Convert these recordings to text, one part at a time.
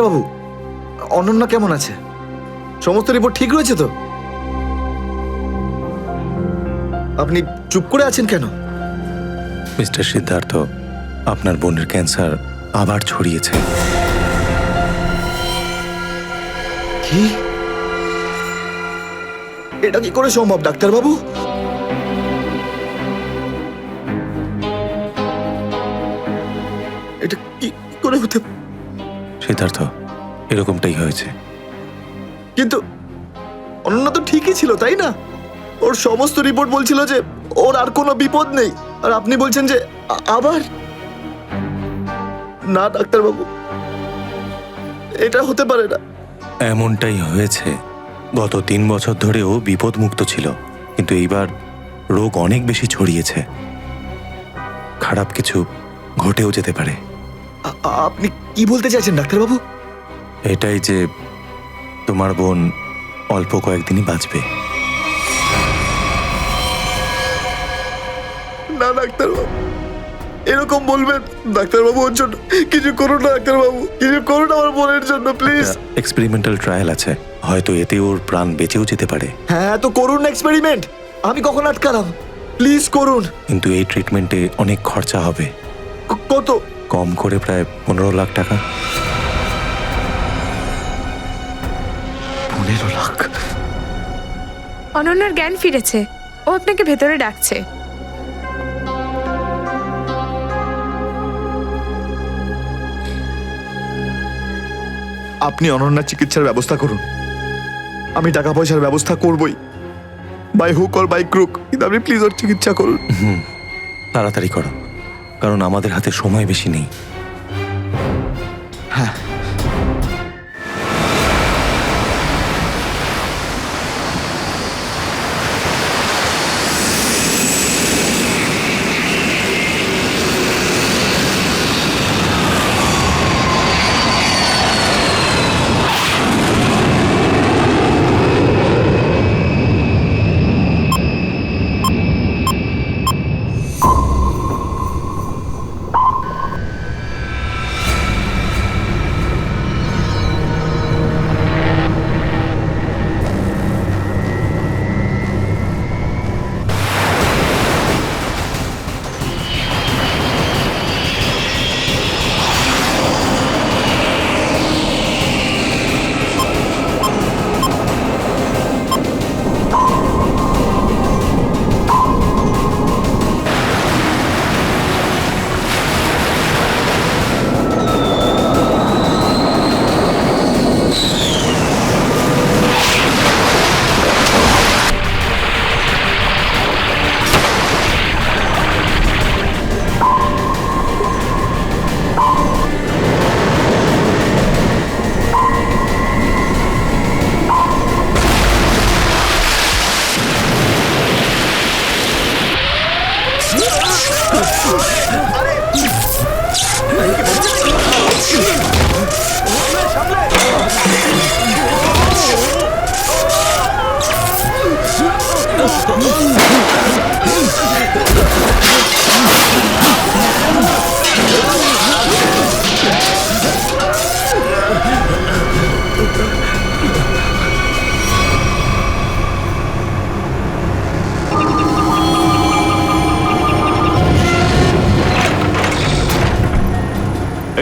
ডাক্তারবাবু, অনন্যা কেমন আছে? সমস্ত রিপোর্ট ঠিক রয়েছে তো? আপনি চুপ করে আছেন কেন? মিস্টার সিদ্ধার্থ, আপনার বোনের ক্যান্সার আবার ছড়িয়েছে। কি? এটা কি করে সম্ভব ডাক্তারবাবু? এটা কি করে হতে? সিদ্ধার্থ, এরকমটাই হয়েছে। কিন্তু অনন্যা তো ঠিকই ছিল, তাই না? ওর সমস্ত রিপোর্ট বলছিল যে ওর আর কোনো বিপদ নেই, আর আপনি বলছেন যে আবার? না ডাক্তারবাবু, এটা হতে পারে না। এমনটাই হয়েছে। গত 3 বছর ধরেও বিপদমুক্ত ছিল, কিন্তু এইবার রোগ অনেক বেশি ছড়িয়েছে। খারাপ কিছু ঘটেও যেতে পারে। আপনি কি বলতে চাইছেন ডাক্তারবাবু? এটাই যে তোমার বোন অল্প কয়েকদিনই বাঁচবে। না ডাক্তারবাবু, এরকম বলবেন? ডাক্তারবাবু, ওর জন্য কিছু করুন না ডাক্তারবাবু, কিছু করুন আমার বোনের জন্য প্লিজ। এক্সপেরিমেন্টাল ট্রায়াল আছে, হয়তো এতে ওর প্রাণ বেঁচেও যেতে পারে। হ্যাঁ, তো করুন না এক্সপেরিমেন্ট। আমি কখন আটকালাম? প্লিজ করুন। কিন্তু এই ট্রিটমেন্টে অনেক খরচা হবে। কত? কম করে প্রায় 15 লাখ টাকা। 15 লাখ? অনন্যার জ্ঞান ফিরেছে, ও আপনাকে ভেতরে ডাকছে। আপনি অনন্যার চিকিৎসার ব্যবস্থা করুন। আমি টাকা পয়সার ব্যবস্থা করবই, by hook or by crook, কিন্তু আপনি প্লিজ ওর চিকিৎসা করুন। তাড়াতাড়ি করো, কারণ আমাদের হাতে সময় বেশি নেই। হ্যাঁ।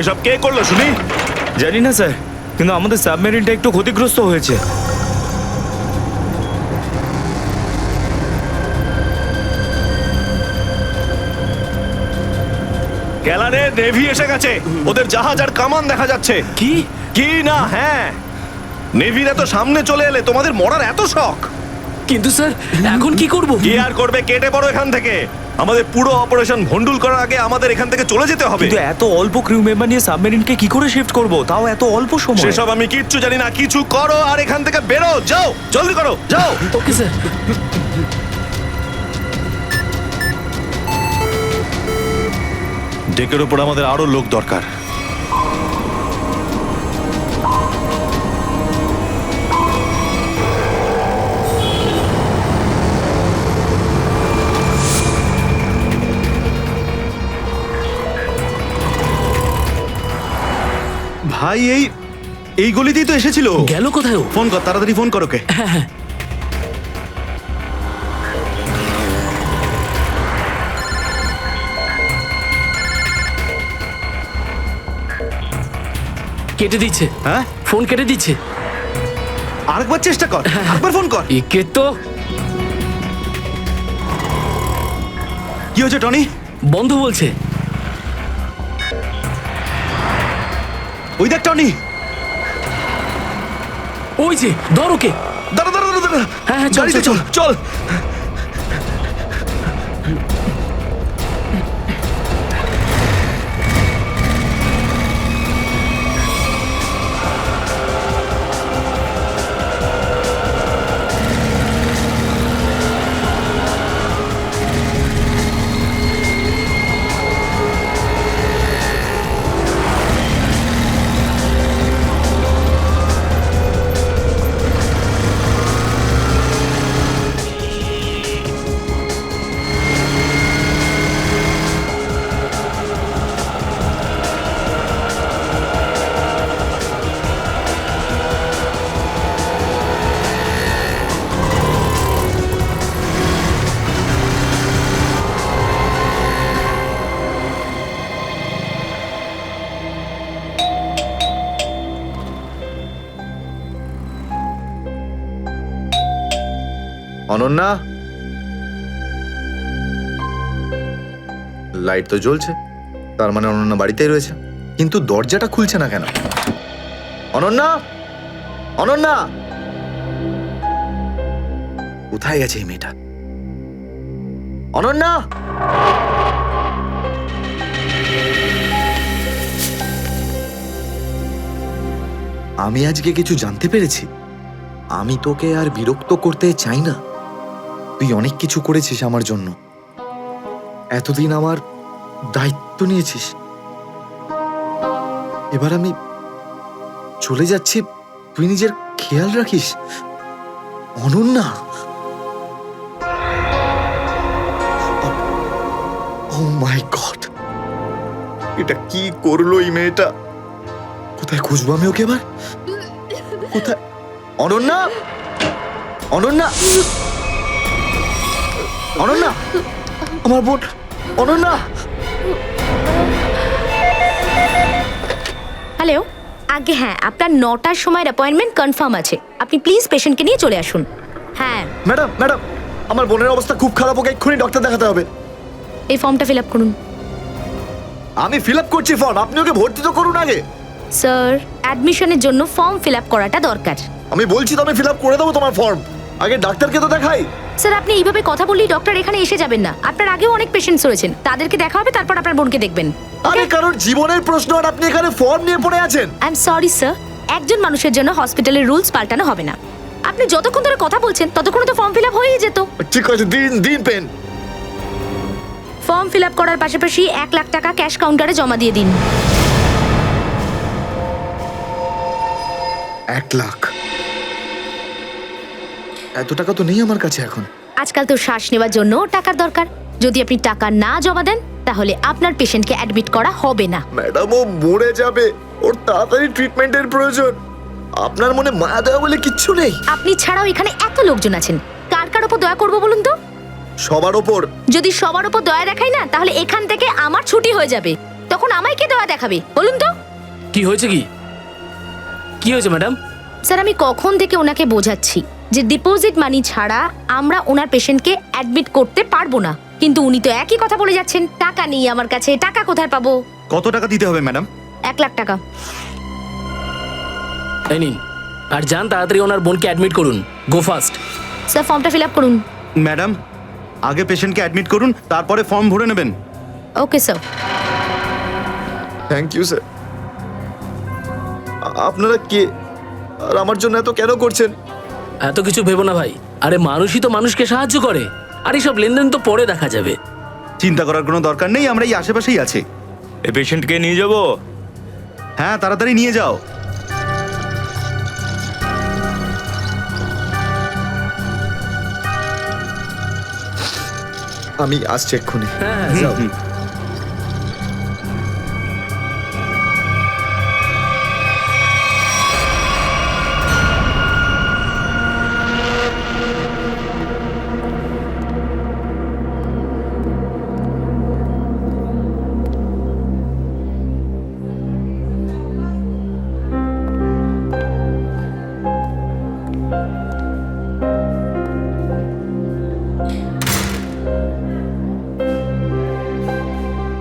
এসব কে করলো শুনি? জানি না স্যার, কিন্তু আমাদের সাবমেরিনটা একটু ক্ষতিগ্রস্ত হয়েছে। গ্যালারে নেভি এসে গেছে, ওদের জাহাজ আর কামান দেখা যাচ্ছে। কি? কি না? হ্যাঁ, নেভিরা তো সামনে চলে এলে তোমাদের মরার এত শখ। কিন্তু স্যার, এখন কি করব? কি আর করবে, কেটে পড়ো এখান থেকে। আমাদের পুরো অপারেশন ভন্ডুল করার আগে আমাদের এখান থেকে চলে যেতে হবে। কিন্তু এত অল্প ক্রিউ মেম্বার নিয়ে সাবমেরিনকে কি করে শিফট করব, তাও এত অল্প সময়? সেসব আমি কিচ্ছু জানি না, কিছু করো আর এখান থেকে বেরো, যাও, জলদি করো, যাও। Okay sir. ডেকের উপর আমাদের আরো লোক দরকার। ভাই, এই এই গলিতেই তো এসেছিল। গেল কোথায় ও? ফোন কর, তাড়াতাড়ি ফোন কর ওকে। কেটে দিচ্ছে, হ্যাঁ, ফোন কেটে দিচ্ছে। আরেকবার চেষ্টা কর, আরেকবার ফোন কর। একে তো কি হয়েছে টনি? বন্ধ বলছে। ওই দেখ টনি। ওই যে ধর ওকে। দাঁড়া দাঁড়া দাঁড়া দাঁড়া। হ্যাঁ, হ্যাঁ, চল, গাড়িতে চল, চল চল। অনন্যা, লাইট তো জ্বলছে, তার মানে অনন্যা বাড়িতেই রয়েছে, কিন্তু দরজাটা খুলছে না কেন? অনন্যা, অনন্যা, কোথায় গেছে এই মেয়েটা? অনন্যা, আমি আজকে কিছু জানতে পেরেছি। আমি তোকে আর বিরক্ত করতে চাই না। তুই অনেক কিছু করেছিস আমার জন্য, এতদিন আমার দায়িত্ব নিয়েছিস। এবার আমি চলে যাচ্ছি, তুই নিজের খেয়াল রাখিস। অনন্যা, ও মাই গড, এটা কি করলো এই মেয়েটা? কোথায় খুঁজবো আমি ওকে এবার? কোথায়? অনন্যা, অনন্যা, অনন্যা, আমার বোন অনন্যা। হ্যালো, আগে হ্যাঁ, আপনার 9টার সময়ের অ্যাপয়েন্টমেন্ট কনফার্ম আছে। আপনি প্লিজ পেশেন্টকে নিয়ে চলে আসুন। হ্যাঁ, ম্যাডাম, ম্যাডাম, আমার বোনের অবস্থা খুব খারাপ, ওকে এক্ষুনি ডক্টর দেখাতে হবে। এই ফর্মটা ফিল আপ করুন। আমি ফিল আপ করছি ফর্ম, আপনি ওকে ভর্তি তো করুন আগে। স্যার, অ্যাডমিশনের জন্য ফর্ম ফিল আপ করাটা দরকার। আমি বলছি তো আমি ফিল আপ করে দেবো তোমার ফর্ম, আগে ডাক্তারকে তো দেখাই। স্যার, আপনি এইভাবে কথা বললেই ডক্টর এখানে এসে যাবেন না। আপনার আগেও অনেক পেশেন্টস রয়েছেন, তাদেরকে দেখা হবে, তারপর আপনার বোনকে দেখবেন। আরে কারোর জীবনের প্রশ্ন আর আপনি এখানে ফর্ম নিয়ে পড়ে আছেন। আই এম সরি স্যার, একজন মানুষের জন্য হসপিটালের রুলস পাল্টানো হবে না। আপনি যতক্ষণ ধরে কথা বলছেন ততক্ষণ তো ফর্ম ফিল আপ হয়েই যেত। ঠিক আছে, দিন দিন পেন। ফর্ম ফিল আপ করার পাশাপাশি 1 লাখ টাকা ক্যাশ কাউন্টারে জমা দিয়ে দিন। 1 লাখ? এত টাকা তো নেই আমার কাছে এখন। আজকাল তো শ্বাস নেওয়ার জন্য টাকার দরকার। যদি আপনি টাকা না জমা দেন তাহলে আপনার পেশেন্টকে অ্যাডমিট করা হবে না। ম্যাডাম, ও মরে যাবে, ওর তাড়াতাড়ি ট্রিটমেন্টের প্রয়োজন। আপনার মনে মায়া দেওয়া বলে কিচ্ছু নেই? আপনি ছাড়াও এখানে এত লোকজন আছেন, কার কার উপর দয়া করবো বলুন তো? সবার ওপর। যদি সবার উপর দয়া দেখাই না, তাহলে এখান থেকে আমার ছুটি হয়ে যাবে। তখন আমায় কে দয়া দেখাবে বলুন তো? কি হয়েছে? কি হয়েছে ম্যাডাম? স্যার, আমি কখন থেকে ওনাকে বোঝাচ্ছি যে ডিপোজিট মানি ছাড়া আমরা ওনার পেশেন্টকে অ্যাডমিট করতে পারবো না, কিন্তু উনি তো একই কথা বলে যাচ্ছেন। টাকা নেই আমার কাছে, টাকা কোথায় পাবো? কত টাকা দিতে হবে ম্যাডাম? 1 লাখ টাকা। এই নিন, আর যান তাড়াতাড়ি ওনার বোনকে অ্যাডমিট করুন। Go fast. স্যার, ফর্মটা ফিল আপ করুন। ম্যাডাম, আগে পেশেন্টকে অ্যাডমিট করুন, তারপরে ফর্ম ভরে নেবেন। Okay sir. Thank you sir. আপনারা কে আর আমার জন্য এত কেন করছেন? এত কিছু ভেবো না ভাই, আরে মানুষই তো মানুষকে সাহায্য করে, আর এইসব লেনদেন তো পরে দেখা যাবে। চিন্তা করার কোনো দরকার নেই, আমরা এই আশেপাশেই আছি। এই পেশেন্টকে নিয়ে যাবো? হ্যাঁ, তাড়াতাড়ি নিয়ে যাও। আমি আসছি এক্ষুনি। হ্যাঁ, যাও।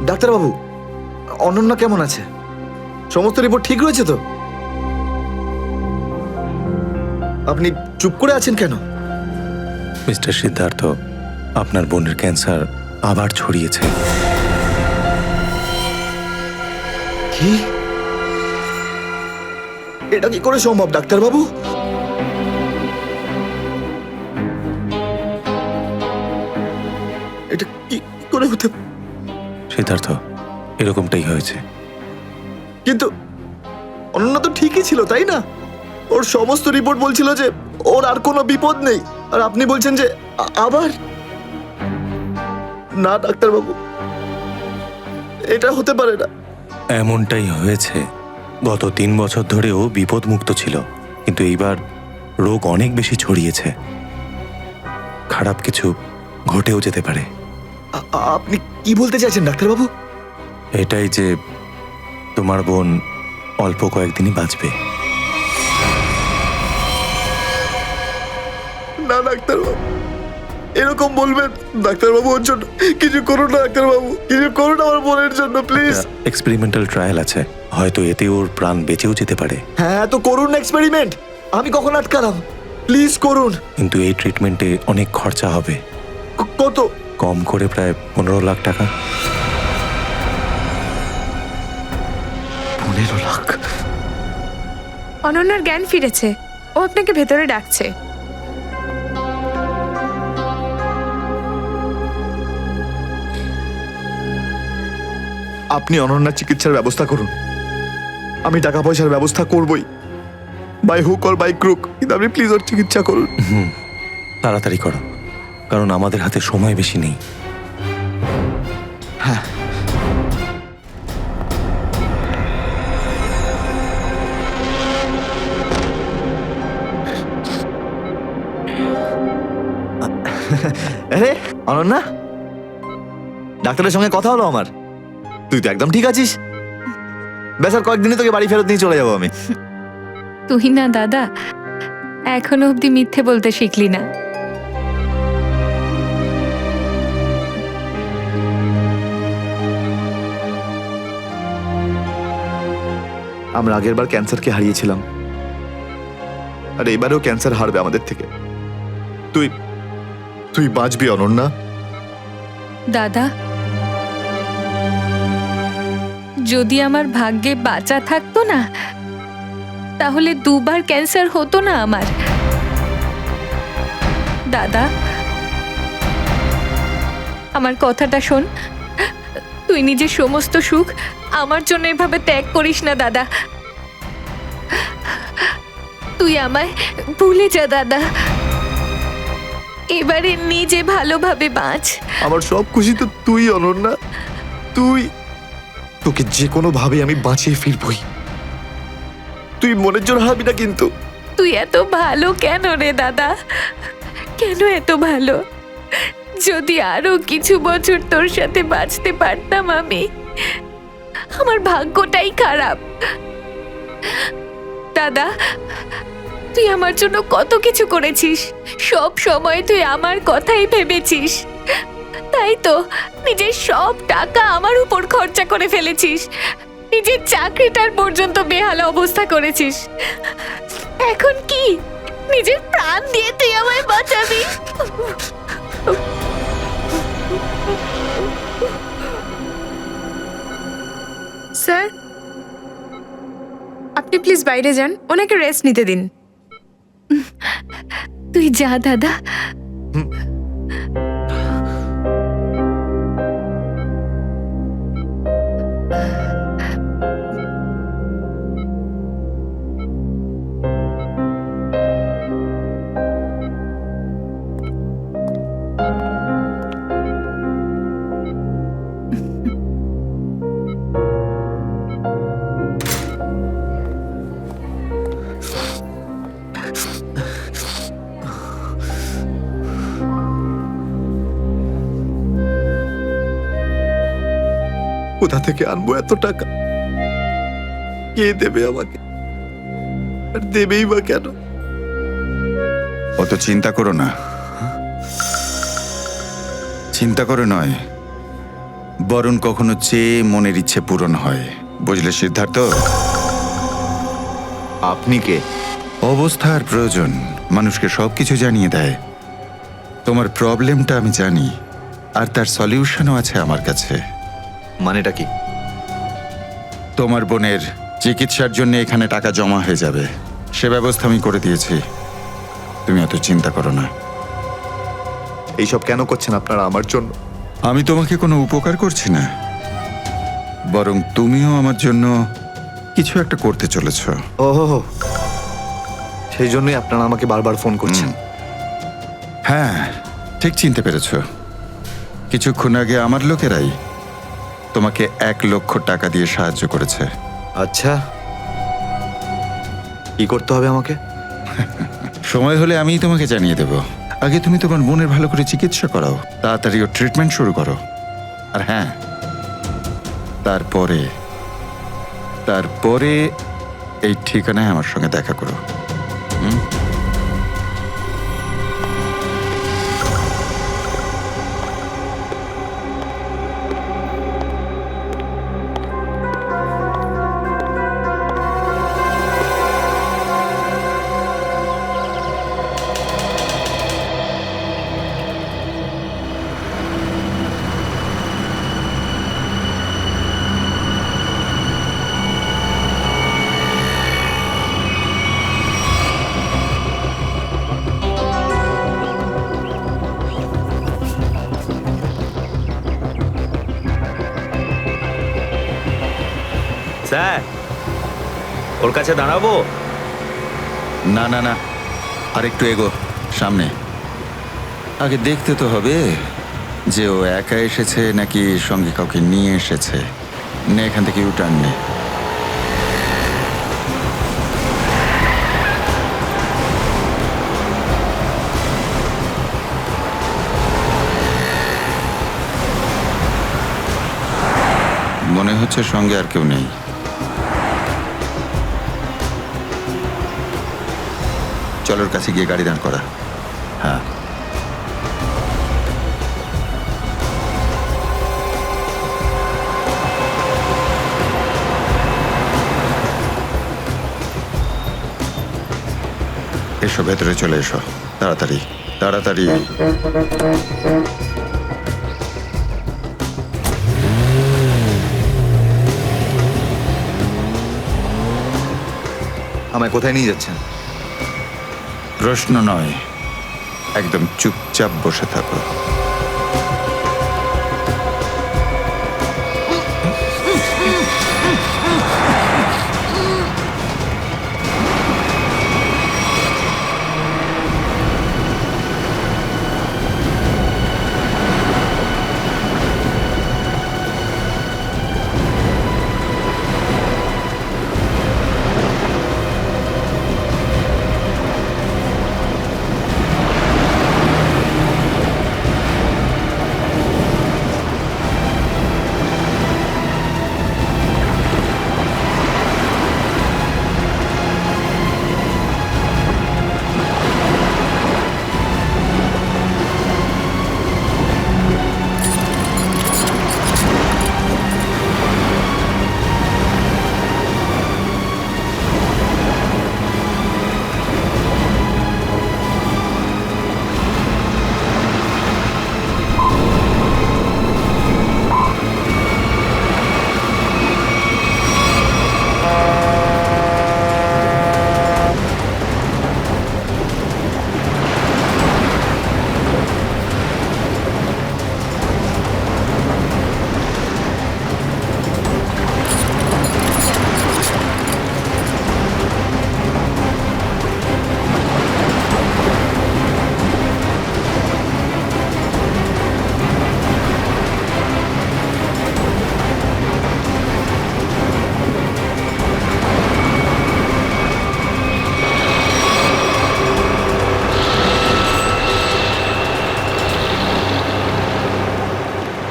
ডাক্তারবাবু, অনন্যা কেমন আছে? সমস্ত রিপোর্ট ঠিক রয়েছে তো? আপনি চুপ করে আছেন কেন? মিস্টার সিদ্ধার্থ, আপনার বোনের ক্যান্সার আবার ছড়িয়েছে। কি? এটা কি করে সম্ভব ডাক্তারবাবু? এটা কি করে হতে? সিদ্ধার্থ, এরকমটাই হয়েছে। কিন্তু অনন্যা তো ঠিকই ছিল, তাই না? ওর সমস্ত রিপোর্ট বলছিল যে ওর আর কোনো বিপদ নেই, আর আপনি বলছেন যে আবার? না ডাক্তারবাবু, এটা হতে পারে না। এমনটাই হয়েছে। গত 3 বছর ধরেও বিপদমুক্ত ছিল, কিন্তু এইবার রোগ অনেক বেশি ছড়িয়েছে। খারাপ কিছু ঘটেও যেতে পারে। আপনি কি বলতে চাইছেন ডাক্তারবাবু? এটাই যে তোমার বোন অল্প কয়েকদিনই বাঁচবে। না ডাক্তারবাবু, এরকম বলবেন? ডাক্তারবাবু, ওর জন্য কিছু করুন না ডাক্তারবাবু, কিছু করুন আমার বোনের জন্য প্লিজ। এক্সপেরিমেন্টাল ট্রায়াল আছে, হয়তো এতে ওর প্রাণ বেঁচেও যেতে পারে। হ্যাঁ, তো করুন এক্সপেরিমেন্ট। আমি কখন আটকালাম? প্লিজ করুন। কিন্তু এই ট্রিটমেন্টে অনেক খরচা হবে। কত? কম করে প্রায় 15 লাখ টাকা। 15 লাখ? অনন্যার জ্ঞান ফিরেছে, ও আপনাকে ভেতরে ডাকছে। আপনি অনন্যার চিকিৎসার ব্যবস্থা করুন। আমি টাকা পয়সার ব্যবস্থা করবই, by hook or by crook, কিন্তু আপনি প্লিজ ওর চিকিৎসা করুন। তাড়াতাড়ি করো, কারণ আমাদের হাতে সময় বেশি নেই। হ্যাঁ। আরে অনন্যা, ডাক্তারের সঙ্গে কথা হলো আমার। তুই তো একদম ঠিক আছিস। ব্যাস আর কয়েকদিনে তোকে বাড়ি ফেরত নিয়ে চলে যাবো আমি। তুই না দাদা, এখনো অব্দি মিথ্যে বলতে শিখলি না। আমরা আগের বার ক্যান্সারকে হারিয়েছিলাম, আর এবারেও ক্যান্সার হারবে আমাদের থেকে। তুই তুই বাঁচবি অনন্যা। দাদা, যদি আমার ভাগ্যে বাঁচা থাকতো না, তাহলে 2 বার ক্যান্সার হতো না আমার। দাদা, আমার কথাটা শোন। তুই নিজের সমস্ত সুখ আমার জন্য এভাবে ত্যাগ করিস না দাদা। তুই আমায় ভুলে যা দাদা। এবারে নিজে ভালোভাবে বাঁচ। আমার সব খুশি তো তুই অনন্যা। তুই, তোকে যে কোনো ভাবে আমি বাঁচিয়ে ফিরবই। তুই মনের জোর হারাবি না কিন্তু। তুই এত ভালো কেন রে দাদা? কেন এত ভালো? যদি আরো কিছু বছর তোর সাথে বাঁচতে পারতাম আমি। আমার ভাগ্যটাই খারাপ। দাদা, তুই আমার জন্য কত কিছু করেছিস। সব সময় তুই আমার কথাই ভেবেছিস। তাই তো নিজের সব টাকা আমার উপর খরচা করে ফেলেছিস। নিজের চাকরিটার পর্যন্ত বেহাল অবস্থা করেছিস। এখন কি নিজের প্রাণ দিয়ে তুই আমায় বাঁচাবি? স্যার, আপনি প্লিজ বাইরে যান, ওনাকে রেস্ট নিতে দিন। তুই যা দাদা। কোথা থেকে আনবো এত টাকা? কে দেবে আমাকে? আর দেবেই বা কেন? অত চিন্তা করো না। চিন্তা করে নয়, বরং কখনো চেয়ে মনের ইচ্ছে পূরণ হয়। বুঝলে সিদ্ধার্থ? আপনি কে? অবস্থার প্রয়োজন মানুষকে সবকিছু জানিয়ে দেয়। তোমার প্রবলেমটা আমি জানি, আর তার সলিউশনও আছে আমার কাছে। মানেটা কি? তোমার বোনের চিকিৎসার জন্য এখানে টাকা জমা হয়ে যাবে, সে ব্যবস্থা আমি করে দিয়েছি। তুমি অত চিন্তা করো না। এইসব কেন করছেন আপনারা আমার জন্য? আমি তোমাকে কোনো উপকার করছি না, বরং তুমিও আমার জন্য কিছু একটা করতে চলেছ। ওহো, সেই জন্যই আপনারা আমাকে বারবার ফোন করছেন। হ্যাঁ, ঠিক চিনতে পেরেছ। কিছুক্ষণ আগে আমার লোকেরাই তোমাকে 1 লক্ষ টাকা দিয়ে সাহায্য করেছে। আচ্ছা, কি করতে হবে আমাকে? সময় হলে আমিই তোমাকে জানিয়ে দেব। আগে তুমি তোমার বোনের ভালো করে চিকিৎসা করাও, তাড়াতাড়ি ওর ট্রিটমেন্ট শুরু করো। আর হ্যাঁ, তারপরে এই ঠিকানায় আমার সঙ্গে দেখা করো। স্যার, ওর কাছে দাঁড়াবো? না না না, আর একটু এগো সামনে। আগে দেখতে তো হবে যে ও একা এসেছে নাকি সঙ্গে কাউকে নিয়ে এসেছে। নে, এখান থেকে ইউটার্ন নে। মনে হচ্ছে সঙ্গে আর কেউ নেই। চলোর কাছে গিয়ে গাড়ি দাঁড় করা। হ্যাঁ, এসো, ভেতরে চলে এসো, তাড়াতাড়ি তাড়াতাড়ি। আমায় কোথায় নিয়ে যাচ্ছেন? প্রশ্ন নয়, একদম চুপচাপ বসে থাকো।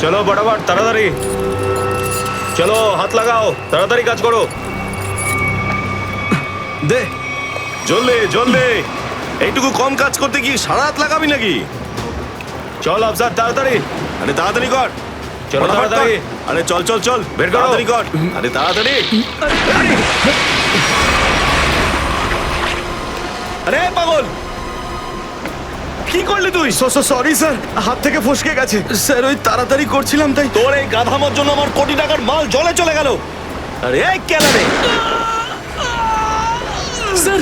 চলো বরাবর, তাড়াতাড়ি চলো, হাত লাগাও, তাড়াতাড়ি কাজ করো। দে জলদি জলদি। এইটুকু কম কাজ করতে কি সারা রাত লাগাবি নাকি? চল আফসার তাড়াতাড়ি। আরে তাড়াতাড়ি কর, চলো ফটাফট কর। তাড়াতাড়ি। আরে চল চল চল, বের করো। তাড়াতাড়ি কর। আরে তাড়াতাড়ি। আরে পাগল, কি করলি তুই? সরি স্যার, হাত থেকে ফসকে গেছে স্যার, ওই তাড়াতাড়ি করছিলাম তাই। তোর এই গাধামোর জন্য আমার কোটি টাকার মাল জলে চলে গেল। আরে এই কেলা রে। স্যার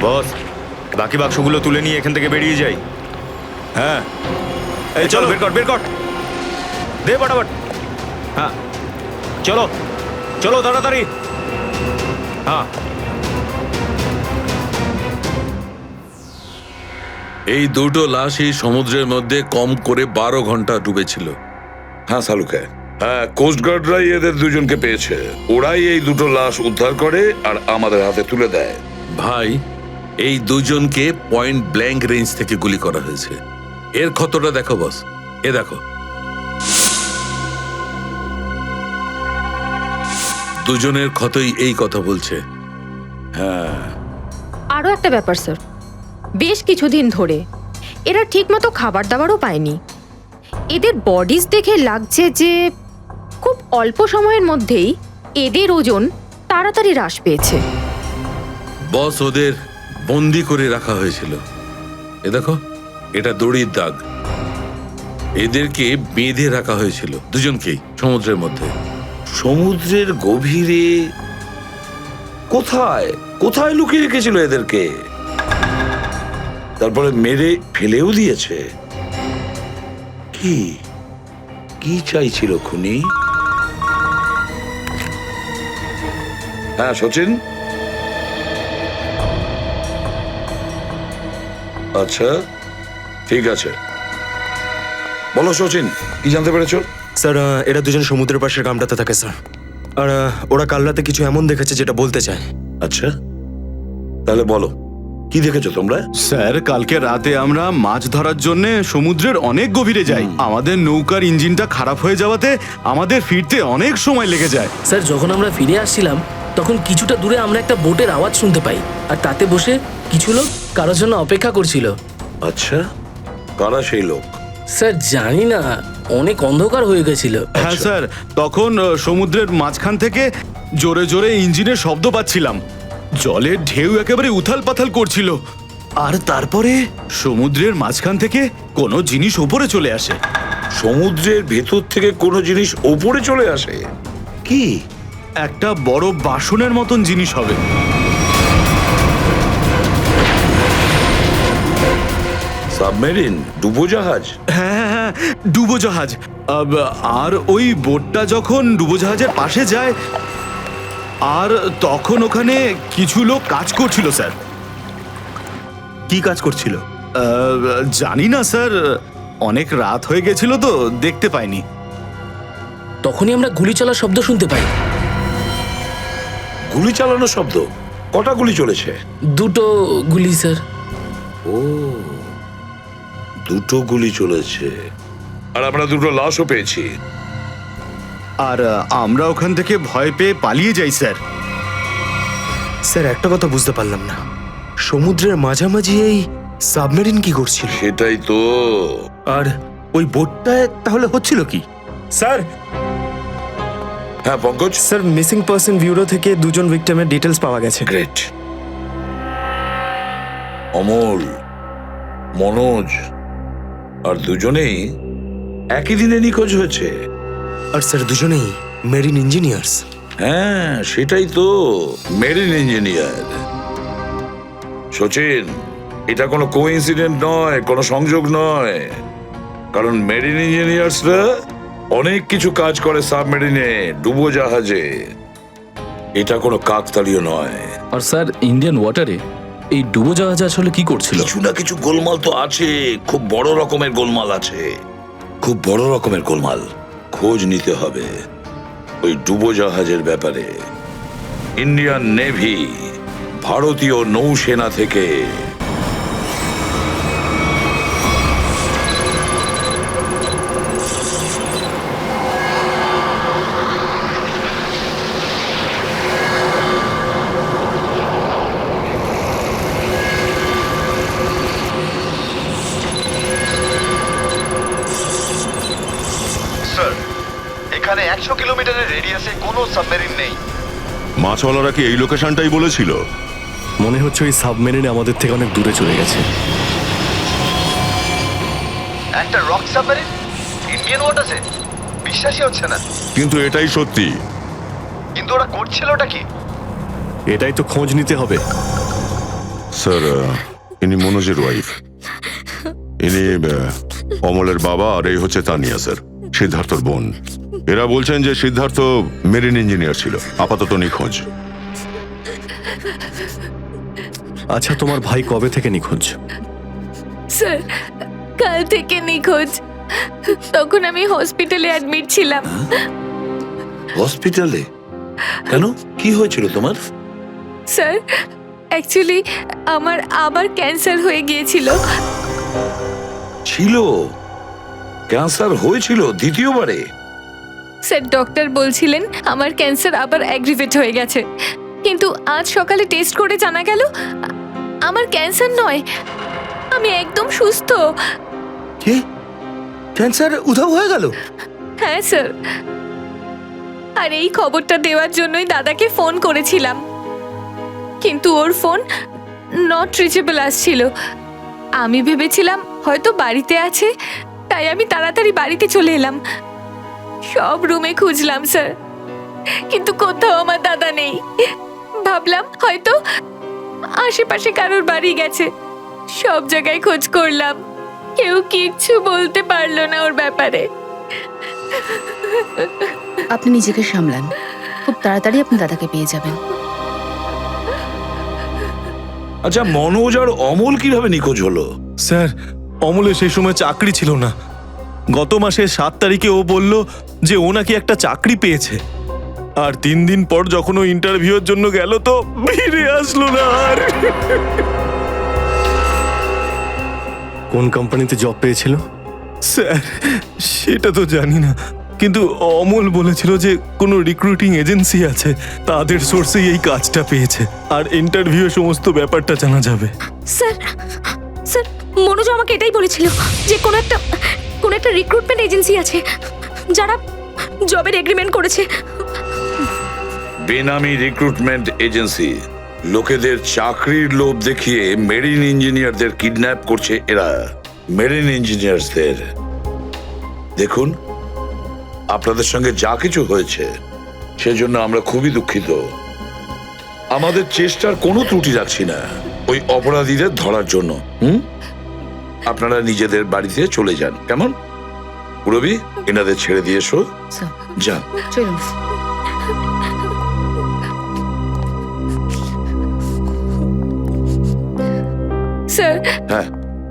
বস, বাকি বাক্সগুলো তুলে নিয়ে এখান থেকে বেরিয়ে যাই। হ্যাঁ এই চলো, বের কর বের কর, দে ফটাফট। হ্যাঁ চলো চলো তাড়াতাড়ি। হ্যাঁ এই দুটো লাশই সমুদ্রের মধ্যে কম করে 12 ঘন্টা ডুবেছিল। হ্যাঁ সালুকে, হ্যাঁ কোস্টগার্ডরাই এদের দুজনকে পেয়েছে। ওরাই এই দুটো লাশ উদ্ধার করে আর আমাদের হাতে তুলে দেয়। ভাই, এই দুজনকে পয়েন্ট ব্ল্যাঙ্ক রেঞ্জ থেকে গুলি করা হয়েছে। এর ক্ষতটা দেখো বস, এ দেখো। দুজনের ক্ষতই এই কথা বলছে। হ্যাঁ, আরও একটা ব্যাপার স্যার, বেশ কিছুদিন ধরে এরা ঠিকমতো খাবার দাবারও পায়নি। এদের বডিজ দেখে লাগছে যে খুব অল্প সময়ের মধ্যেই এদের ওজন তাড়াতাড়ি হ্রাস পেয়েছে। বস, ওদের বন্দি করে রাখা হয়েছিল। এ দেখো, এটা দড়ির দাগ। এদেরকে বেঁধে রাখা হয়েছিল দুজনকেই সমুদ্রের মধ্যে। সমুদ্রের গভীরে কোথায় কোথায় লুকিয়ে রেখেছিল এদেরকে, তারপরে মেরে ফেলেও দিয়েছে। কি কি চাইছিল খুনি? হ্যাঁ সচিন, আচ্ছা ঠিক আছে, বলো সচিন, কি জানতে পেরেছো? স্যার, এরা দুজন সমুদ্রের পাশের গ্রামটাতে থাকে স্যার, আর ওরা কাল রাতে কিছু এমন দেখেছে যেটা বলতে চায়। আচ্ছা, তাহলে বলো কি দেখেছো তোমরা? স্যার, কালকে রাতে আমরা মাছ ধরার জন্য সমুদ্রের অনেক গভীরে যাই। আমাদের নৌকার ইঞ্জিনটা খারাপ হয়ে যাওয়াতে আমাদের ফিরতে অনেক সময় লেগে যায়। স্যার, যখন আমরা ফিরে আসছিলাম তখন কিছুটা দূরে আমরা একটা বোটের আওয়াজ শুনতে পাই, আর তাতে বসে কিছু লোক কারোর জন্য অপেক্ষা করছিল। আচ্ছা, কারা সেই লোক? স্যার জানি না, অনেক অন্ধকার হয়ে গেছিল। হ্যাঁ স্যার, তখন সমুদ্রের মাঝখান থেকে জোরে জোরে ইঞ্জিনের শব্দ পাচ্ছিলাম। জলের ঢেউ একেবারে উথাল পাথাল করছিল, আর তারপরে সমুদ্রের মাঝখান থেকে কোনো জিনিস ওপরে চলে আসে। সমুদ্রের ভেতর থেকে কোনো জিনিস ওপরে চলে আসে? কি? একটা বড় বাসনের মতন জিনিস হবে। সাবমেরিন, ডুবোজাহাজ? হ্যাঁ হ্যাঁ, ডুবোজাহাজ। আর ওই বোটটা যখন ডুবোজাহাজের পাশে যায়, আর তখন ওখানে কিছু লোক কাজ করছিল স্যার। কি কাজ করছিল? জানি না স্যার, অনেক রাত হয়ে গেছিল তো দেখতে পাইনি। তখনই আমরা গুলি চলার শব্দ শুনতে পাই। গুলি চালানোর শব্দ? কটা গুলি চলেছে? দুটো গুলি স্যার। ও, দুটো গুলি চলেছে। আর আমরা দুটো লাশও পেয়েছি। আর আমরা ওখান থেকে ভয় পেয়ে পালিয়ে যাই স্যার। স্যার, একটা কথা বুঝতে পারলাম না, সমুদ্রের মাঝামাঝি এই সাবমেরিন কি করছিল? সেটাই তো। আর ওই বোটটায় তাহলে হচ্ছিল কি? স্যার, হ্যাঁ Pankaj? Sir, missing person bureau থেকে দুজন ভিক্টিমের ডিটেলস পাওয়া গেছে। গ্রেট। অমল, মনোজ আর দুজনেই একই দিনে নিখোঁজ হয়েছে। আর স্যার, দুজনেই মেরিন ইঞ্জিনিয়ার্স। হ্যাঁ সেটাই তো, মেরিন ইঞ্জিনিয়ার। সচিন, এটা কোনো কোইন্সিডেন্ট নয়, কোনো সংযোগ নয়, কারণ মেরিন ইঞ্জিনিয়ার্সরা অনেক কিছু কাজ করে সাবমেরিনে, ডুবোজাহাজে। এটা কোনো কাকতালীয় নয়। আর স্যার, ইন্ডিয়ান ওয়াটারে এই ডুবোজাহাজ আসলে কি করছিল? কিছু না কিছু গোলমাল তো আছে, খুব বড় রকমের গোলমাল আছে, খুব বড় রকমের গোলমাল। খোঁজ নিতে হবে ওই ডুবোজাহাজের ব্যাপারে। ইন্ডিয়ান নেভি, ভারতীয় নৌসেনা থেকে 300 কিলোমিটারের রেডিয়াসে কোনো সাবমেরিন নেই। মাছওয়ালারা কি এই লোকেশনটাই বলেছিল? মনে হচ্ছে ওই সাবমেরিন আমাদের থেকে অনেক দূরে চলে গেছে। একটা রক সাবমেরিন ইন্ডিয়ান ওয়াটার্সে? বিশ্বাসই হচ্ছে না। কিন্তু এটাই সত্যি। কিন্তু ওরা করছিলটা কি? এটাই তো খোঁজ নিতে হবে। স্যার, ইনি মনোজের ওয়াইফ। ইনি অমলের বাবা, আর এই হচ্ছে তানিয়া স্যার, সিদ্ধার্থর বোন। এরা বলছেন যে সিদ্ধার্থ মেরিন ইঞ্জিনিয়ার ছিল, আপাতত নিখোঁজ। আচ্ছা, তোমার ভাই কবে থেকে নিখোঁজ? স্যার, কাল থেকে নিখোঁজ। তখন আমি হসপিটালে অ্যাডমিট ছিলাম। হসপিটালে? কেন, কি হয়েছিল তোমার? স্যার, অ্যাকচুয়ালি আমার আবার ক্যান্সার হয়ে গিয়েছিল। ছিল? ক্যান্সার হয়েছিল দ্বিতীয়বারে? স্যার, ডক্টর বলছিলেন আমার ক্যান্সার আবার অ্যাগ্রিভেট হয়ে গেছে, কিন্তু আজ সকালে টেস্ট করে জানা গেল আমার ক্যান্সার নয়, আমি একদম সুস্থ। কি? ক্যান্সার উধাও হয়ে গেল? হ্যাঁ স্যার, আর এই খবরটা দেওয়ার জন্যই দাদাকে ফোন করেছিলাম, কিন্তু ওর ফোন নট রিচেবল আসছিল। আমি ভেবেছিলাম হয়তো বাড়িতে আছে, তাই আমি তাড়াতাড়ি বাড়িতে চলে এলাম। সব রুমে খুঁজলাম স্যার, কিন্তু কোথাও আমার দাদা নেই। ভাবলাম হয়তো আশেপাশে কারোর বাড়ি গেছে। সব জায়গায় খোঁজ করলাম, কেউ কিচ্ছু বলতে পারলো না ওর ব্যাপারে। আপনি নিজেকে সামলান, খুব তাড়াতাড়ি আপনি দাদাকে পেয়ে যাবেন। আচ্ছা, মনোজ আর অমল কিভাবে নিখোঁজ হলো? স্যার, অমলের সেই সময় চাকরি ছিল না। গত মাসের 7 তারিখে ও বলল যে ও নাকি একটা চাকরি পেয়েছে, আর 3 দিন পর যখন ও ইন্টারভিউর জন্য গেল তো ফিরে আসলো না আর। কোন কোম্পানিতে জব পেয়েছিল? স্যার, সেটা তো জানি না, কিন্তু অমল বলেছিল যে কোনো রিক্রুটিং এজেন্সি আছে, তাদের সোর্সেই এই কাজটা পেয়েছে, আর ইন্টারভিউ সমস্ত ব্যাপারটা জানা যাবে। স্যার, স্যার, মনোজ আমাকে এটাই বলেছিল যে কোনো একটা রিক্রুটমেন্ট এজেন্সি আছে যারা জবের এগ্রিমেন্ট করেছে। বেনামি রিক্রুটমেন্ট এজেন্সি লোকেদের চাকরির লোভ দেখিয়ে মেরিন ইঞ্জিনিয়ারদের কিডন্যাপ করছে এরা। মেরিন ইঞ্জিনিয়ারদের দেখুন, আপনাদের সঙ্গে যা কিছু হয়েছে সেজন্য আমরা খুবই দুঃখিত। আমাদের চেষ্টার কোনো ত্রুটি রাখছি না ওই অপরাধীদের ধরার জন্য। আপনারা নিজেদের বাড়িতে চলে যান, কেমন? রবি, এনাদের ছেড়ে দিয়ে এসো। যান, চলুন। স্যার, হ্যাঁ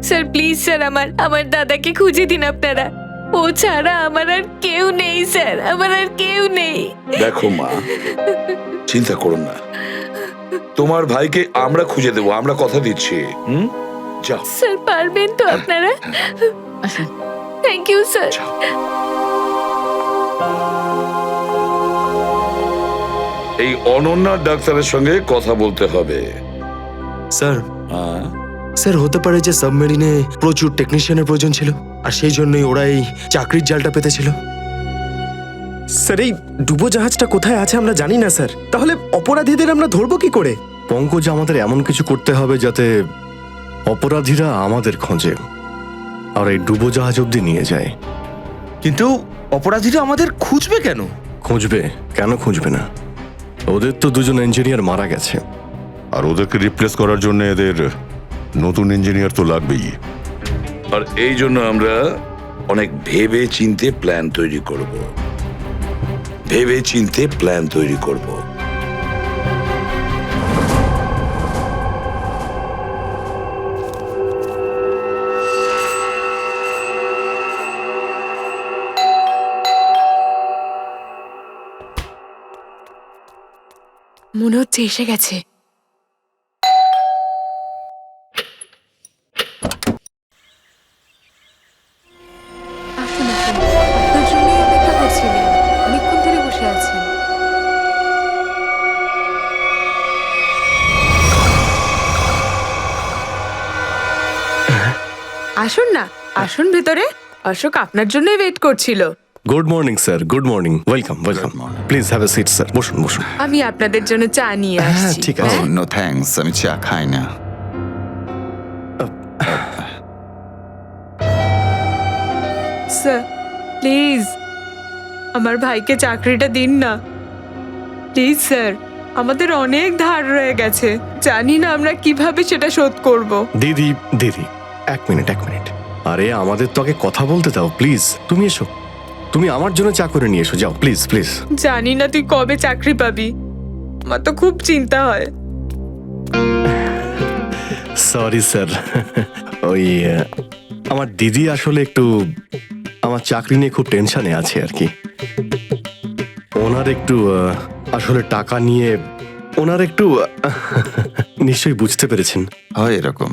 স্যার প্লিজ স্যার, আমার দাদাকে খুঁজে দিন আপনারা। ও ছাড়া আমার আর কেউ নেই স্যার, আমার আর কেউ নেই। দেখো মা, চিন্তা করুন না, তোমার ভাইকে আমরা খুঁজে দেবো, আমরা কথা দিচ্ছি। যাও স্যার, পারবেন তো আপনারা? আসুন। Thank you sir. এই অনন্যা ডাক্তারের সঙ্গে কথা বলতে হবে। স্যার, স্যার হতে পারে যে সাবমেরিনে প্রচুর টেকনিশিয়ানের প্রয়োজন ছিল, আর সেই জন্যই ওরা এই চাকরির জালটা পেতেছিল। স্যার, এই ডুবো জাহাজটা কোথায় আছে আমরা জানি না স্যার, তাহলে অপরাধীদের আমরা ধরবো কি করে? পঙ্কজ, আমাদের এমন কিছু করতে হবে যাতে অপরাধীরা আমাদের খোঁজে আর এই ডুবো জাহাজ অব্দি নিয়ে যায়। কিন্তু অপরাধীরা আমাদের খুঁজবে কেন? খুঁজবে কেন? খুঁজবে না? ওদের তো 2জন ইঞ্জিনিয়ার মারা গেছে, আর ওদেরকে রিপ্লেস করার জন্য এদের নতুন ইঞ্জিনিয়ার তো লাগবেই। আর এই জন্য আমরা অনেক ভেবে চিন্তে প্ল্যান তৈরি করব। ভেবে চিন্তে প্ল্যান তৈরি করব। মনে হচ্ছে এসে গেছে। আসুন, আসুন, আপনার জন্যই অপেক্ষা করছিলেন, অনেকক্ষণ ধরে বসে আছেন। আসুন না, আসুন ভেতরে। অশোক আপনার জন্যই ওয়েট করছিল। Good morning sir, good morning, welcome welcome. Please have a seat sir, বসুন বসুন। আমি আপনাদের জন্য চা নিয়ে হ্যাঁ আসছি। ঠিক আছে। নো থ্যাঙ্কস, আমি চা খাই না। স্যার প্লিজ আমার ভাইকে চাকরিটা দিন না প্লিজ স্যার। আমাদের অনেক ধার রয়ে গেছে, জানি না আমরা কিভাবে সেটা শোধ করব। দিদি দিদি, এক মিনিট এক মিনিট। আরে আমাদের তো আগে কথা বলতে দাও প্লিজ। তুমি এসো, তুমি আমার জন্য চা করে নিয়ে এসো, যাও প্লিজ প্লিজ। জানি না তুই কবে চাকরি পাবি, আমার তো খুব চিন্তা হয়। সরি স্যার, ওই আমার দিদি আসলে একটু আমার চাকরি নিয়ে খুব টেনশনে আছে আর কি। ওনার একটু আসলে টাকা নিয়ে ওনার একটু নিশ্চয়ই বুঝতে পেরেছেন। হয় এরকম,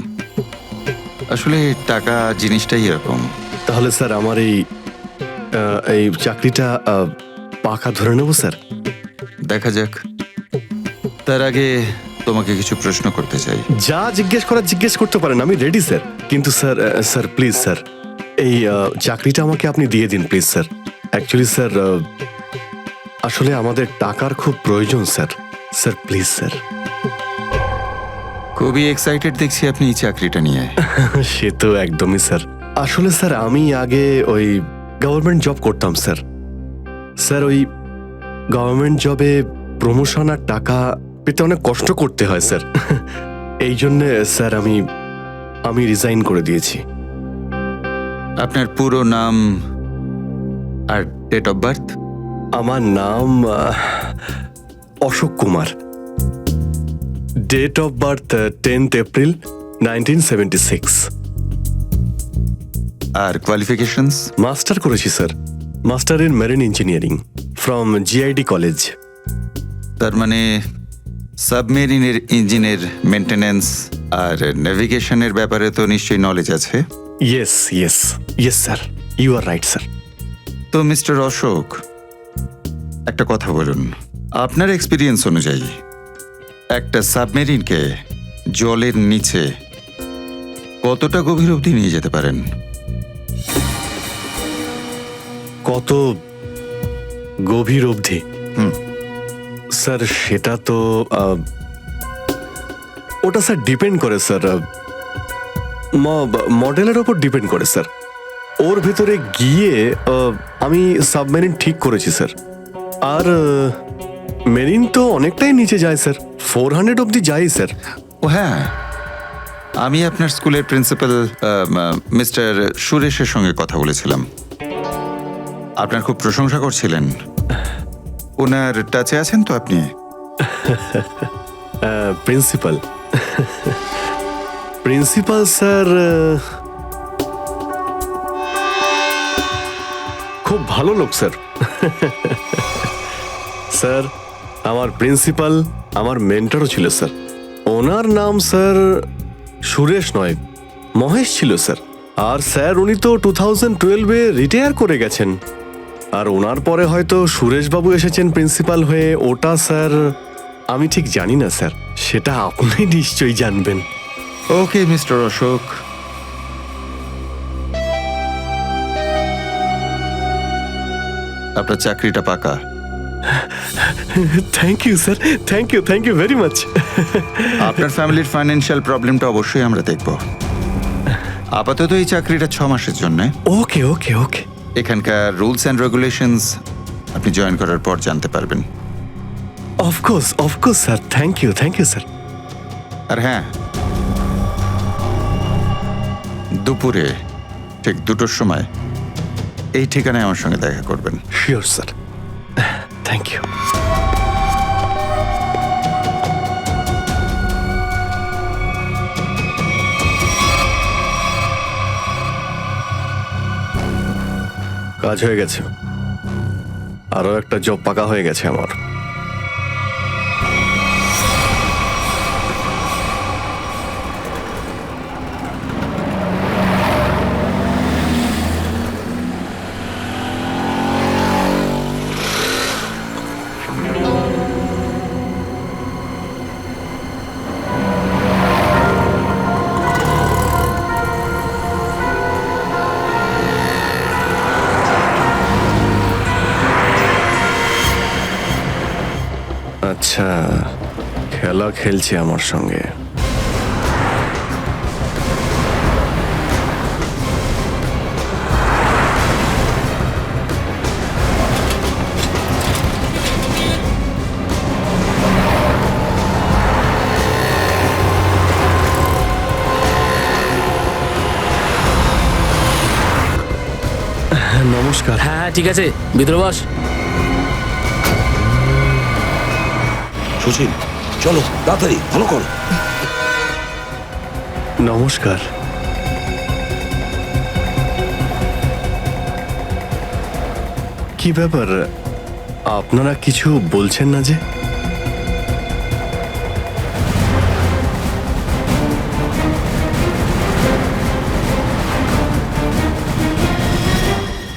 আসলে টাকা জিনিসটাই এরকম। তাহলে স্যার আমার এই চাকরিটা পাকা ধরে নেব স্যার? দেখা যাক, তার আগে তোমাকে কিছু প্রশ্ন করতে চাই। যা জিজ্ঞেস করার জিজ্ঞেস করতে পারেন, আমি রেডি স্যার। কিন্তু স্যার স্যার প্লিজ স্যার, এই চাকরিটা আমাকে আপনি দিয়ে দিন প্লিজ স্যার। অ্যাকচুয়ালি স্যার আসলে আমাদের টাকার খুব প্রয়োজন স্যার। Sir please sir. খুবই এক্সাইটেড দেখছি আপনি এই চাকরিটা নিয়ে। সে তো একদমই স্যার। আসলে স্যার আমি আগে ওই গভর্নমেন্ট জব করতাম স্যার। স্যার ওই গভর্নমেন্ট জবে প্রমোশন আর টাকা পেতে অনেক কষ্ট করতে হয় স্যার। এই জন্য স্যার আমি রিজাইন করে দিয়েছি। আপনার পুরো নাম আর ডেট অফ বার্থ? আমার নাম Ashok Kumar. Date of birth 10th April 1976। আর কোয়ালিফিকেশনস? মাস্টার করেছি sir, master in marine engineering from GID college. তার মানে সাবমেরিনের ইঞ্জিনের মেনটেন্যান্স আর নেভিগেশনের ব্যাপারে তো নিশ্চয়ই নলেজ আছে। Yes yes yes sir, you are right sir. তো মিস্টার অশোক, একটা কথা বলুন, আপনার এক্সপিরিয়েন্স অনুযায়ী একটা সাবমেরিনকে জলের নিচে কতটা গভীর অবধি নিয়ে যেতে পারেন? কত গভীর অবধি? স্যার সেটা তো ওটা স্যার ডিপেন্ড করে স্যার, মডেলের ওপর ডিপেন্ড করে স্যার। ওর ভেতরে গিয়ে আমি সাবমেরিন ঠিক করেছি স্যার। আর মেরিন তো অনেকটাই নিচে যায় স্যার, 400 অবধি যায় স্যার। ও হ্যাঁ, আমি আপনার স্কুলের প্রিন্সিপাল মিস্টার সুরেশের সঙ্গে কথা বলেছিলাম, আপনার খুব প্রশংসা করছিলেন। ওনার টাচে আছেন তো আপনি? প্রিন্সিপাল প্রিন্সিপাল স্যার খুব ভালো লোক স্যার। স্যার আমার প্রিন্সিপাল আমার মেন্টরও ছিল স্যার। ওনার নাম স্যার সুরেশ নয়, মহেশ ছিল স্যার। আর স্যার উনি তো 2012-এ রিটায়ার করে গেছেন। আর ওনার পরে হয়তো সুরেশবাবু এসেছেন প্রিন্সিপাল হয়ে, ওটা স্যার আমি ঠিক জানি না স্যার, সেটা আপনি নিশ্চয়ই জানবেন। ওকে মিস্টার অশোক, আপনার চাকরিটা পাকা। Thank you sir, thank you very much. আপনার ফ্যামিলির ফাইন্যান্সিয়াল প্রবলেমটা অবশ্যই আমরা দেখব। আপাতত এই চাকরিটা 6 মাসের জন্য। ওকে ওকে ওকে। এখানকার রুলস অ্যান্ড রেগুলেশনস আপনি জয়েন করার পর জানতে পারবেন। Of course sir, thank you sir. আর হ্যাঁ, দুপুরে ঠিক 2টোর সময় এই ঠিকানায় আমার সঙ্গে দেখা করবেন। Sure sir, thank you. কাজ হয়ে গেছে, আরো একটা জব পাকা হয়ে গেছে আমার। আচ্ছা, খেলা খেলছে আমার সঙ্গে। নমস্কার। হ্যাঁ ঠিক আছে, ভিতরে বস। সুশীল, চলো তাড়াতাড়ি, ভালো করো। নমস্কার। কি ব্যাপার, আপনারা কিছু বলছেন না যে?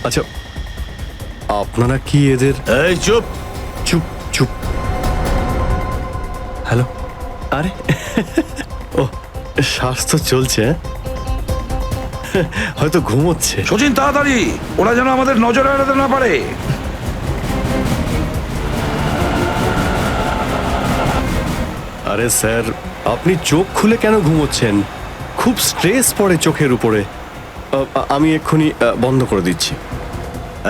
আচ্ছা, আপনারা কি এদের... এই চুপ চুপ চুপ। হ্যালো, আরে ও, স্বাস্থ্য চলছে, হয়তো ঘুমোচ্ছে। সচিন তাড়াতাড়ি, ওরা যেন আমাদের নজরে এড়াতে না পারে। আরে স্যার, আপনি চোখ খুলে কেন ঘুমোচ্ছেন? খুব স্ট্রেস পড়ে চোখের উপরে। আমি এক্ষুনি বন্ধ করে দিচ্ছি।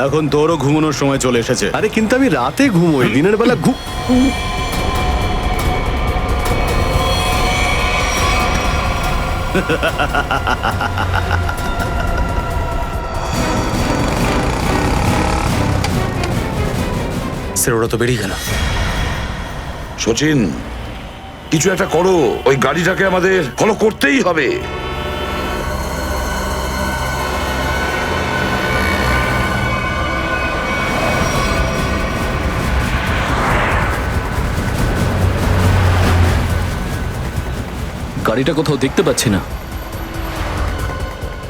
এখন তোরও ঘুমানোর সময় চলে এসেছে। আরে কিন্তু আমি রাতে ঘুমোই, দিনের বেলা স্যার ওরা তো বেরিয়ে গেল। সচিন, কিছু একটা করো, ওই গাড়িটাকে আমাদের ফলো করতেই হবে। গাড়িটা কোথাও দেখতে পাচ্ছি না।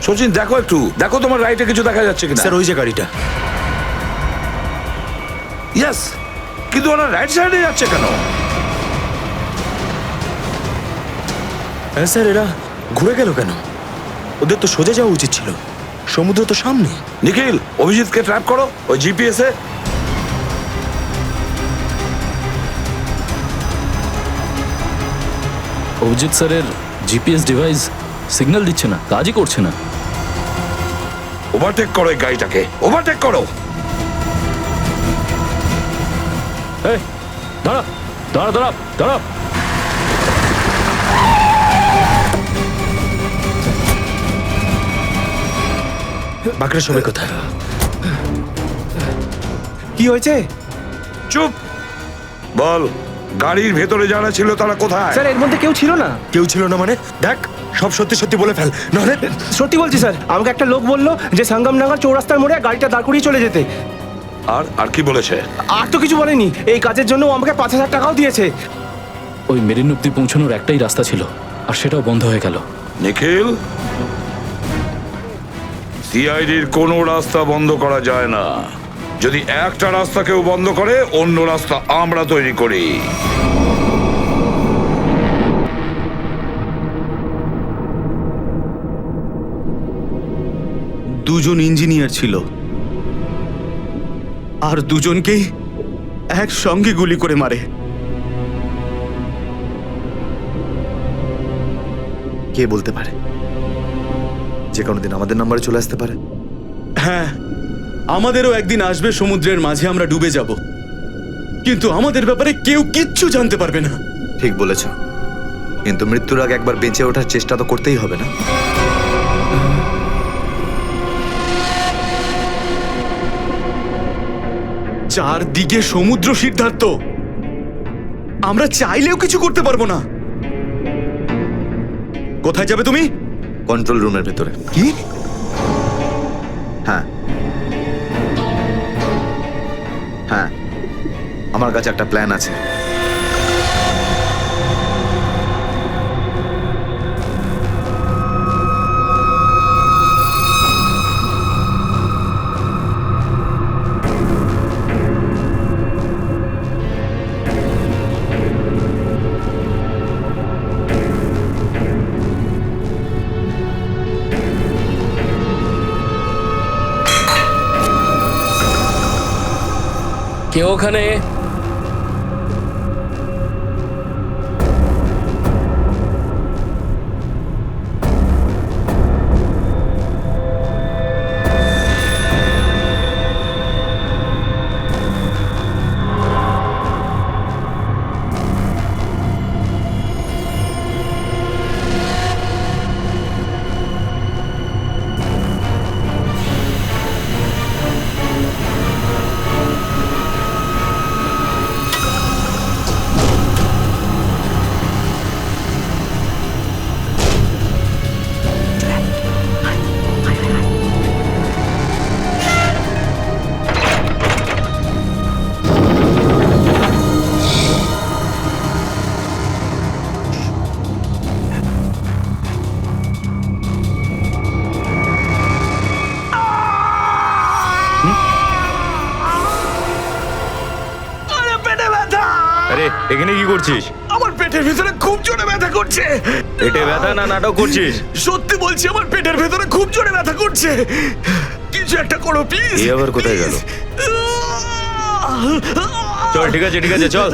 সচিন দেখো একটু, দেখো তোমার রাইটে কিছু দেখা যাচ্ছে কিনা। স্যার ওই যে গাড়িটা। ইয়েস, কিন্তু ওরা রাইট সাইডে যাচ্ছে কেন? হ্যাঁ স্যার, এরা ঘুরে গেল কেন? ওদের তো সোজা যাওয়া উচিত ছিল, সমুদ্র তো সামনে। নিখিল, অভিজিৎকে ট্র্যাপ করো ওই জিপিএস এ। অভিজিৎ স্যারের জিপিএস ডিভাইস সিগন্যাল দিচ্ছে না, কাজই করছে না। ওভারটেক করো এই গাড়িটাকে, ওভারটেক করো। এই দাঁড়া দাঁড়া দাঁড়া দাঁড়া। বাঁকড়া সবাই কোথায়? কি হয়েছে? চুপ বল, গাড়ির ভেতরে যারা ছিল তারা কোথায়? স্যার এর মধ্যে কেউ ছিল না। কেউ ছিল না মানে? দেখ, সব সত্যি সত্যি বলে ফেল, নাহলে। সত্যি বলছি স্যার, আমাকে একটা লোক বললো যে সঙ্গমনগর চৌরাস্তার মোড়ে গাড়িটা দাঁড় করিয়ে চলে যেতে। আর আর কি বলেছে? আর তো কিছু বলেনি, এই কাজের জন্য ও আমাকে 5,000 টাকাও দিয়েছে। ওই মেরিন অব্দি পৌঁছানোর একটাই রাস্তা ছিল, আর সেটাও বন্ধ হয়ে গেল। নিখিল, সিআইডির কোনো রাস্তা বন্ধ করা যায় না। যদি একটা রাস্তা কেউ বন্ধ করে, অন্য রাস্তা আমরা তৈরি করি। দুজন ইঞ্জিনিয়ার ছিল, আর দুজনকেই একসঙ্গে গুলি করে মারে। কে বলতে পারে? যে কোনো দিন আমাদের নাম্বারে চলে আসতে পারে। হ্যাঁ, আমাদেরও একদিন আসবে, সমুদ্রের মাঝে আমরা ডুবে যাব, কিন্তু আমাদের ব্যাপারে কেউ কিচ্ছু জানতে পারবে না। ঠিক বলেছ, কিন্তু মৃত্যুর আগে একবার বেঁচে ওঠার চেষ্টা তো করতেই হবে না? চারদিকে সমুদ্র, সিদ্ধার্থ, আমরা চাইলেও কিছু করতে পারবো না। কোথায় যাবে তুমি? কন্ট্রোল রুমের ভেতরে। কি? হ্যাঁ হ্যাঁ, আমার কাছে একটা প্ল্যান আছে। কেউ ওখানে? করছিস? আমার পেটের ভিতরে খুব জোরে ব্যথা করছে। পেটে ব্যথা না নাটক করছিস? সত্যি বলছি, আমার পেটের ভেতরে খুব জোরে ব্যথা করছে। কিছু একটা করো প্লিজ। এই আবার কোথায় গেল? চল, ঠিক আছে ঠিক আছে, চল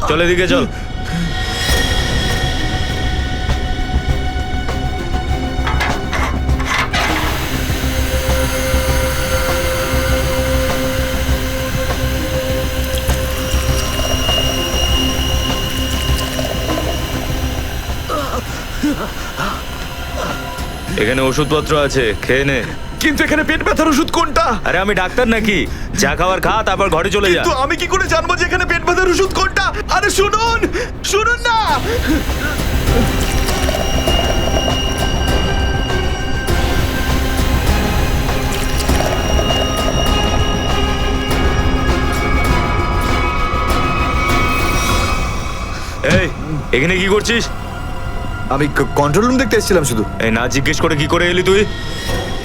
চল, এদিকে চল। এখানে ওষুধপত্র আছে, খেয়ে নে। কিন্তু এখানে পেট ব্যথার ওষুধ কোনটা? আরে আমি ডাক্তার নাকি? যা খাবার খা, তারপর ঘরে চলে যা। কিন্তু আমি কি করে জানবো যে এখানে পেট ব্যথার ওষুধ কোনটা? আরে শুনুন, শুনুন না। এই, এখানে কি করছিস? আমি কন্ট্রোল রুম দেখতে এসেছিলাম শুধু। এই না জিজ্ঞেস করে কি করে এলি তুই?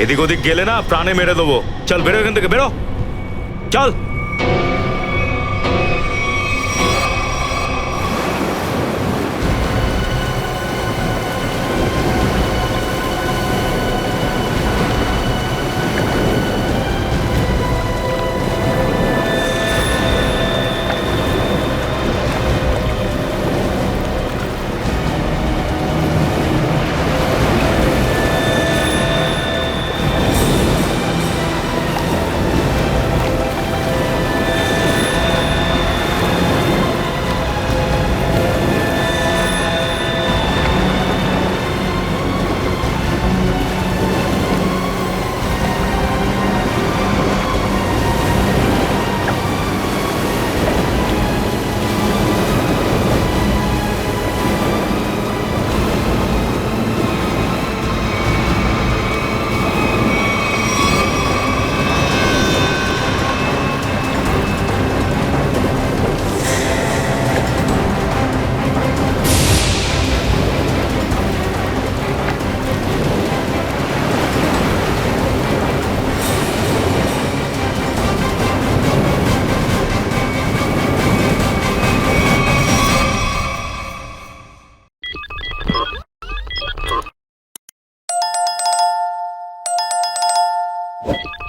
এদিক ওদিক গেলে না প্রাণে মেরে দেবো। চল বেরো এখান থেকে, বেরো, চল। you